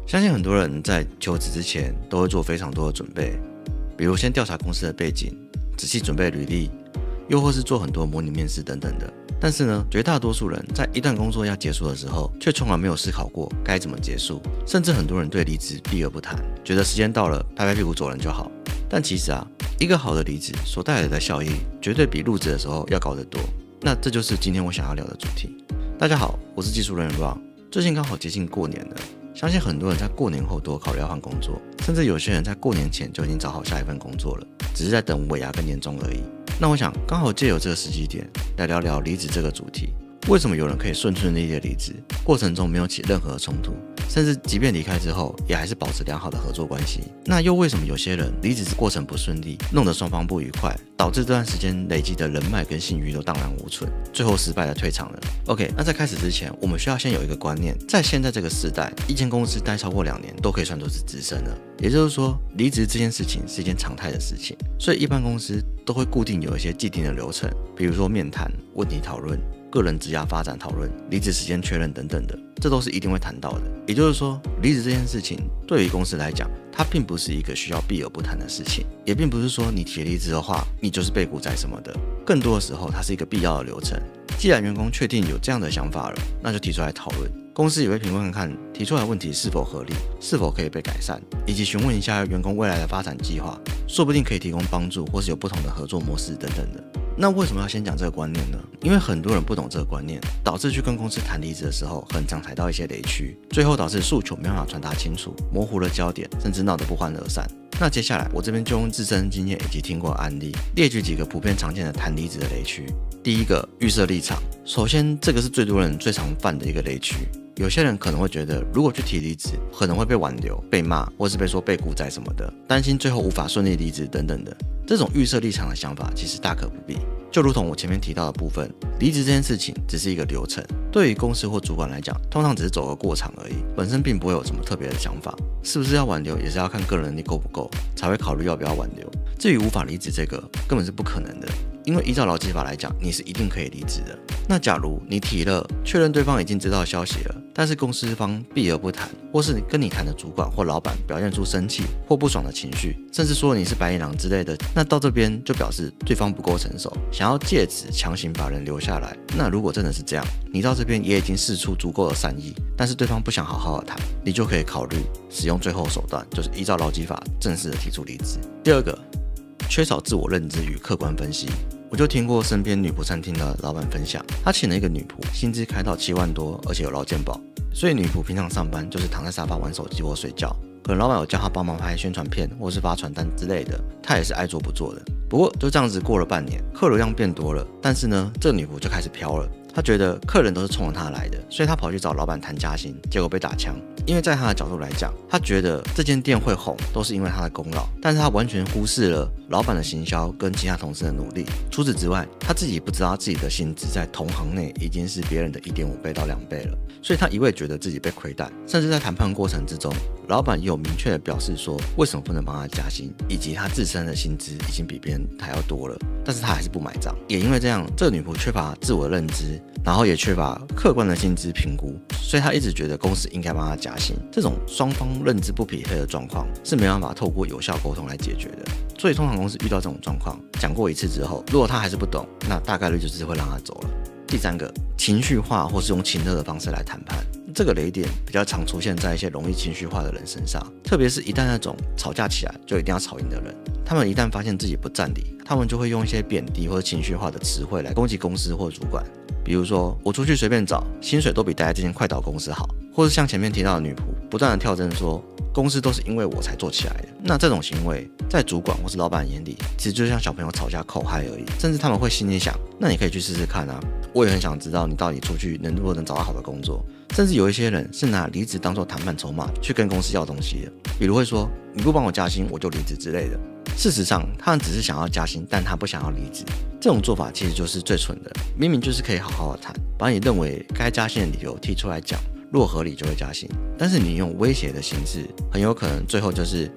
相信很多人在求職之前都會做非常多的準備，比如先調查公司的背景，仔細準備履歷，又或是做很多模擬面試等等的。但是呢，絕大多數人在一段工作要結束的時候，卻從來沒有思考過該怎麼結束，甚至很多人對離職避而不談，覺得時間到了，拍拍屁股走人就好。但其實一個好的離職所帶來的效益，絕對比入職的時候要高得多。那這就是今天我想要聊的主題。大家好，我是技術人員 Ron。最近剛好接近過年了，相信很多人在過年後都有考慮要換工作，甚至有些人在過年前就已經找好下一份工作了，只是在等尾牙跟年終而已。那我想剛好借由這個時機點來聊聊離職這個主題。為什麼有人可以順利的離職，過程中沒有起任何的衝突，甚至即便離開之後也還是保持良好的合作關係？那又為什麼有些人離職過程不順利，弄得雙方不愉快，導致這段時間累積的人脈跟信譽都蕩然無存，最後失敗的退場了？OK， 那在開始之前，我們需要先有一個觀念，在現在這個時代，一間公司待超過2年都可以算作是資深了。也就是說，離職這件事情是一件常態的事情，所以一般公司都會固定有一些既定的流程，比如說面談、問題討論、個人職涯發展討論、離職時間確認等等的，這都是一定會談到的。也就是說，離職這件事情對於公司來講，它並不是一個需要避而不談的事情，也並不是說你提離職的話，你就是被股災什麼的。更多的時候，它是一個必要的流程。既然員工確定有這樣的想法了，那就提出來討論。公司也會評估看看提出來的問題是否合理，是否可以被改善，以及詢問一下員工未來的發展計劃，說不定可以提供幫助，或是有不同的合作模式等等的。那為什麼要先講這個觀念呢？因為很多人不懂這個觀念，導致去跟公司談離職的時候，很常踩到一些雷區，最後導致訴求沒辦法傳達清楚，模糊了焦點，甚至鬧得不歡而散。那接下來我這邊就用自身經驗以及聽過的案例，列舉幾個普遍常見的談離職的雷區。第一個，預設立場。首先，這個是最多人最常犯的一個雷區。有些人可能會覺得，如果去提離職，可能會被挽留、被罵，或是被說被股災什麼的，擔心最後無法順利離職等等的。這種預設立場的想法其實大可不必。就如同我前面提到的部分，離職這件事情只是一個流程，對於公司或主管來講，通常只是走個過場而已，本身並不會有什麼特別的想法。是不是要挽留，也是要看個人能力夠不夠，才會考慮要不要挽留。至於無法離職這個，根本是不可能的。因為依照勞基法來講，你是一定可以離職的。那假如你提了，確認對方已經知道消息了，但是公司方避而不談，或是跟你談的主管或老闆表現出生氣或不爽的情緒，甚至說你是白眼狼之類的，那到這邊就表示對方不夠成熟，想要借此強行把人留下來。那如果真的是這樣，你到這邊也已經釋出足夠的善意，但是對方不想好好的談，你就可以考慮使用最後手段，就是依照勞基法正式的提出離職。第二個，缺少自我認知與客觀分析。我就聽過身邊女僕餐廳的老闆分享，他請了一個女僕，薪資開到7萬多，而且有勞健保，所以女僕平常上班就是躺在沙發玩手機或睡覺。可能老闆有叫她幫忙拍宣傳片或是發傳單之類的，她也是愛做不做的。不過就這樣子過了半年，客流量變多了，但是呢，這個女僕就開始飄了。她覺得客人都是衝着她來的，所以她跑去找老闆談加薪，結果被打槍。因為在她的角度來講，她覺得這間店會紅都是因為她的功勞，但是她完全忽視了老闆的行銷跟其他同事的努力。除此之外，她自己不知道自己的薪資在同行內已經是別人的1.5倍到2倍了，所以她一味覺得自己被虧待，甚至在談判過程之中，老闆也有明確的表示說為什麼不能幫她加薪，以及她自身的薪資已經比別人還要多了，但是她還是不買賬。也因為這樣，這個女僕缺乏自我認知，然後也缺乏客觀的薪資評估，所以她一直覺得公司應該幫她加薪。這種雙方認知不匹配的狀況是沒辦法透過有效溝通來解決的。所以通常公司遇到這種狀況，講過一次之後，如果他還是不懂，那大概率就是會讓他走了。第三個，情緒化或是用情勒的方式來談判，這個雷點比較常出現在一些容易情緒化的人身上，特別是一旦那種吵架起來就一定要吵贏的人，他們一旦發現自己不占理，他們就會用一些貶低或者情緒化的詞彙來攻擊公司或主管。比如說，我出去隨便找，薪水都比待在這間快倒公司好，或是像前面提到的女僕不斷的跳針說，公司都是因為我才做起來的。那這種行為在主管或是老闆眼裡，其實就像小朋友吵架口嗨而已，甚至他們會心裡想，那你可以去試試看啊，我也很想知道你到底出去能不能找到好的工作。甚至有一些人是拿離職當作談判籌碼去跟公司要東西的，比如會說，你不幫我加薪我就離職之類的。事實上，他們只是想要加薪，但他不想要離職。這種做法其實就是最蠢的，明明就是可以好好的談，把你認為該加薪的理由提出來講，如果合理就會加薪。但是你用威脅的形式，很有可能最後就是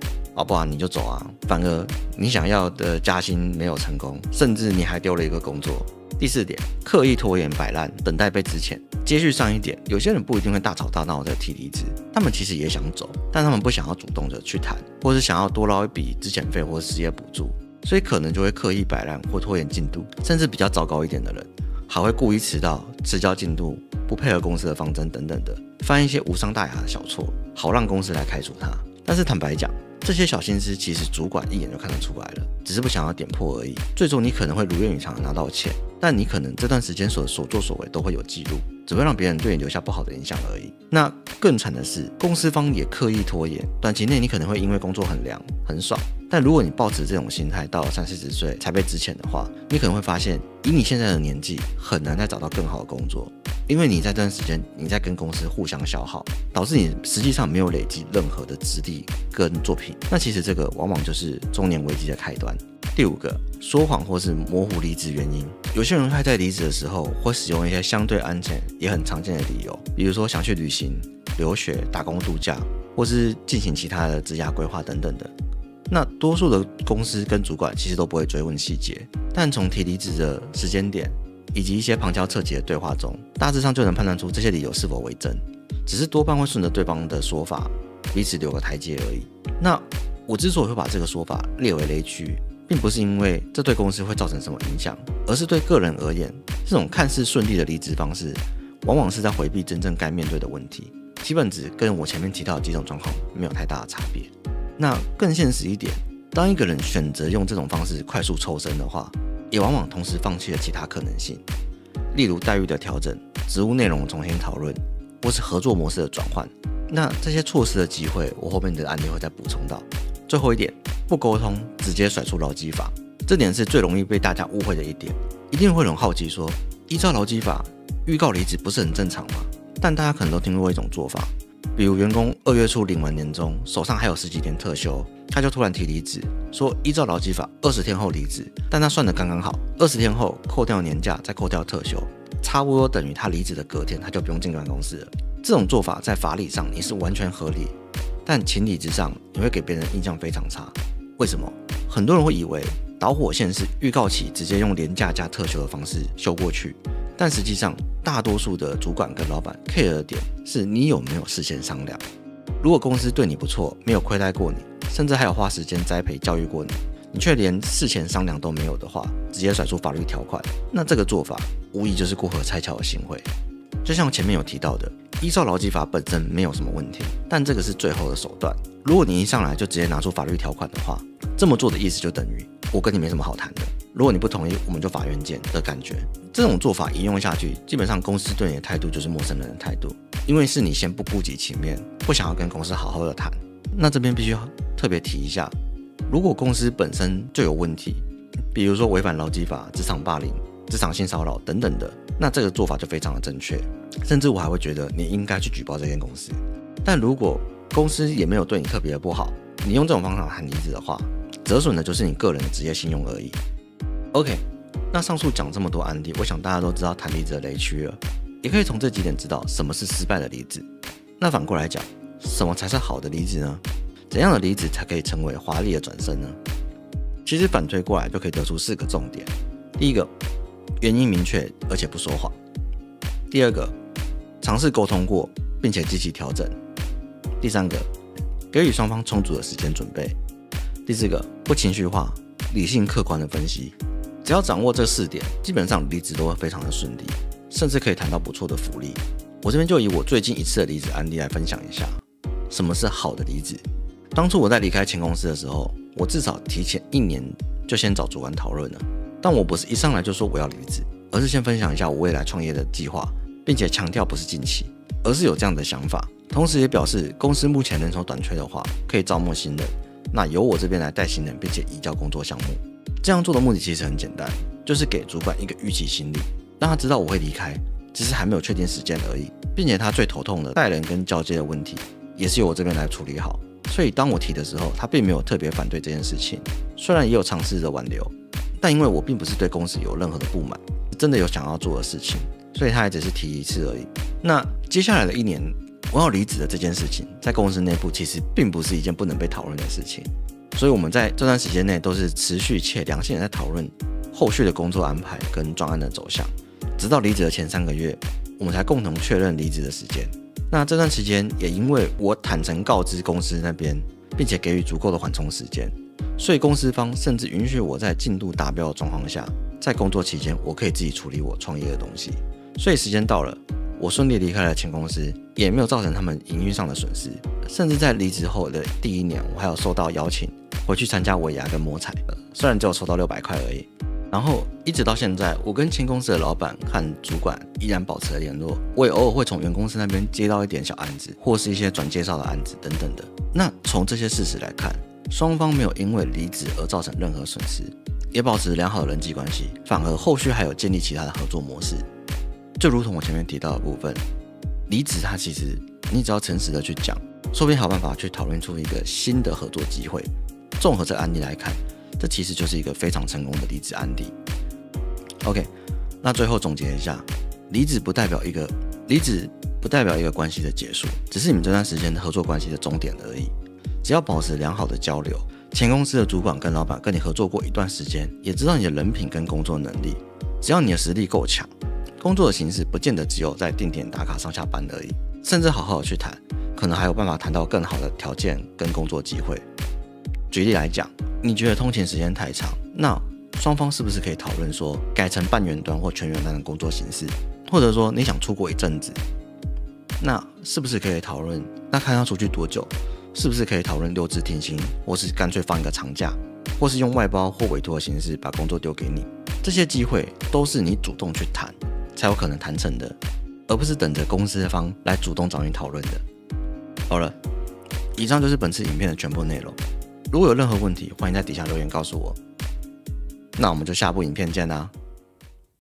不然你就走啊，反而你想要的加薪沒有成功，甚至你還丟了一個工作。第4點，刻意拖延擺爛，等待被資遣。接續上一點，有些人不一定會大吵大鬧的提離職，他們其實也想走，但他們不想要主動的去談，或是想要多撈一筆資遣費或是失業補助，所以可能就會刻意擺爛或拖延進度，甚至比較糟糕一點的人，還會故意遲到、遲交進度、不配合公司的方針等等的，犯一些無傷大雅的小錯，好讓公司來開除他。但是坦白講，這些小心思其實主管一眼就看得出來了，只是不想要點破而已。最終你可能會如願以償拿到錢，但你可能這段時間所作所為都會有記錄，只會讓別人對你留下不好的印象而已。那更慘的是，公司方也刻意拖延，短期內你可能會因為工作很涼很爽，但如果你抱持這種心態到了30-40歲才被資遣的話，你可能會發現，以你現在的年紀，很難再找到更好的工作。因為你在这段時間你在跟公司互相消耗，導致你實際上沒有累積任何的資歷跟作品。那其實這個往往就是中年危機的開端。第5個，說謊或是模糊離職原因。有些人會在離職的時候會使用一些相對安全也很常見的理由，比如說想去旅行、留學、打工度假，或是進行其他的職涯規劃等等的。那多數的公司跟主管其實都不會追問細節，但從提離職的時間點以及一些旁敲側擊的對話中，大致上就能判斷出這些理由是否為真，只是多半會順着對方的說法，彼此留個台階而已。那我之所以會把這個說法列為雷區，並不是因為這對公司會造成什麼影響，而是對個人而言，這種看似順利的離職方式，往往是在回避真正該面對的問題，基本值跟我前面提到的幾種狀況沒有太大的差別。那更現實一點，當一個人選擇用這種方式快速抽身的話，也往往同時放棄了其他可能性，例如待遇的調整、職務內容重新討論，或是合作模式的轉換。那這些錯失的機會，我後面的案例會再補充到。最後一點，不溝通，直接甩出勞基法，這點是最容易被大家誤會的一點。一定會有人好奇說，依照勞基法，預告離職不是很正常嗎？但大家可能都聽過一種做法，比如員工2月初領完年終，手上還有10幾天特休，他就突然提離職，說依照勞基法20天後離職，但他算得剛剛好，20天後扣掉年假，再扣掉特休，差不多等於他離職的隔天他就不用進辦公室了。這種做法在法理上你是完全合理，但情理之上你會給別人印象非常差。為什麼？很多人會以為導火線是預告期直接用年假加特休的方式休過去，但實際上大多數的主管跟老闆 care 的點是你有沒有事先商量。如果公司對你不錯，沒有虧待過你，甚至還有花時間栽培教育過你，你卻連事前商量都沒有的話，直接甩出法律條款，那這個做法無疑就是過河拆橋的行為。就像前面有提到的，依照勞基法本身沒有什麼問題，但這個是最後的手段。如果你一上來就直接拿出法律條款的話，這麼做的意思就等於我跟你沒什麼好談的，如果你不同意，我們就法院見的感覺。這種做法一用下去，基本上公司對你的態度就是陌生人的態度，因為是你先不顧及情面，不想要跟公司好好的談。那這邊必須特別提一下，如果公司本身就有問題，比如說違反勞基法、職場霸凌、職場性騷擾等等的，那這個做法就非常的正確，甚至我還會覺得你應該去舉報這間公司。但如果公司也沒有對你特別的不好，你用這種方法談離職的話，折損的就是你個人的職業信用而已。OK， 那上述講這麼多案例，我想大家都知道談離職的雷區了，也可以從這幾點知道什麼是失敗的離職。那反過來講，什麼才是好的離職呢？怎樣的離職才可以成為華麗的轉身呢？其實反推過來就可以得出4個重點。第一個，原因明確而且不說謊。第二個，嘗試溝通過並且積極調整。第三個，給予雙方充足的時間準備。第四個，不情緒化，理性客觀的分析。只要掌握這4點，基本上離職都會非常的順利，甚至可以談到不錯的福利。我這邊就以我最近一次的離職案例來分享一下，什麼是好的離職。當初我在離開前公司的時候，我至少提前1年就先找主管討論了，但我不是一上來就說我要離職，而是先分享一下我未來創業的計劃，並且強調不是近期，而是有這樣的想法，同時也表示公司目前人手短缺的話，可以招募新人，那由我這邊來帶新人，並且移交工作項目。這樣做的目的其實很簡單，就是給主管一個預期心理，讓他知道我會離開，只是還沒有確定時間而已，並且他最頭痛的帶人跟交接的問題，也是由我這邊來處理好。所以當我提的時候，他並沒有特別反對這件事情，雖然也有嘗試着挽留，但因為我並不是對公司有任何的不滿，真的有想要做的事情，所以他也只是提一次而已。那接下來的1年，我要離職的這件事情，在公司內部其實並不是一件不能被討論的事情，所以我們在這段時間內都是持續且良性的在討論後續的工作安排跟專案的走向，直到離職的前3個月，我們才共同確認離職的時間。那這段時間也因為我坦誠告知公司那邊，並且給予足夠的緩衝時間，所以公司方甚至允許我在進度達標的狀況下，在工作期間我可以自己處理我創業的東西。所以時間到了，我順利離開了前公司，也沒有造成他們營運上的損失。甚至在離職後的第1年，我還有收到邀請回去參加尾牙跟摸彩，雖然只有收到600塊而已。然後一直到現在，我跟前公司的老闆和主管依然保持了聯絡。我也偶爾會從原公司那邊接到一點小案子，或是一些轉介紹的案子等等的。那從這些事實來看，雙方沒有因為離職而造成任何損失，也保持良好的人際關係，反而後續還有建立其他的合作模式。就如同我前面提到的部分，離職它其實你只要誠實的去講，說不定還有辦法去討論出一個新的合作機會。綜合這個案例來看，這其實就是一個非常成功的離職案例。OK， 那最後總結一下，離職不代表一個關係的結束，只是你們這段時間的合作關係的終點而已。只要保持良好的交流，前公司的主管跟老闆跟你合作過一段時間，也知道你的人品跟工作能力，只要你的實力夠強，工作的形式不見得只有在定點打卡上下班而已，甚至好好的去談，可能還有辦法談到更好的條件跟工作機會。舉例來講，你覺得通勤時間太長，那雙方是不是可以討論說改成半遠端或全遠端的工作形式？或者說你想出國一陣子，那是不是可以討論那看要出去多久？是不是可以討論留職停薪，或是乾脆放一個長假，或是用外包或委託的形式把工作丟給你？這些機會都是你主動去談才有可能談成的，而不是等着公司方來主動找你討論的。好了，以上就是本次影片的全部內容。如果有任何問題，歡迎在底下留言告訴我。那我們就下部影片見啦。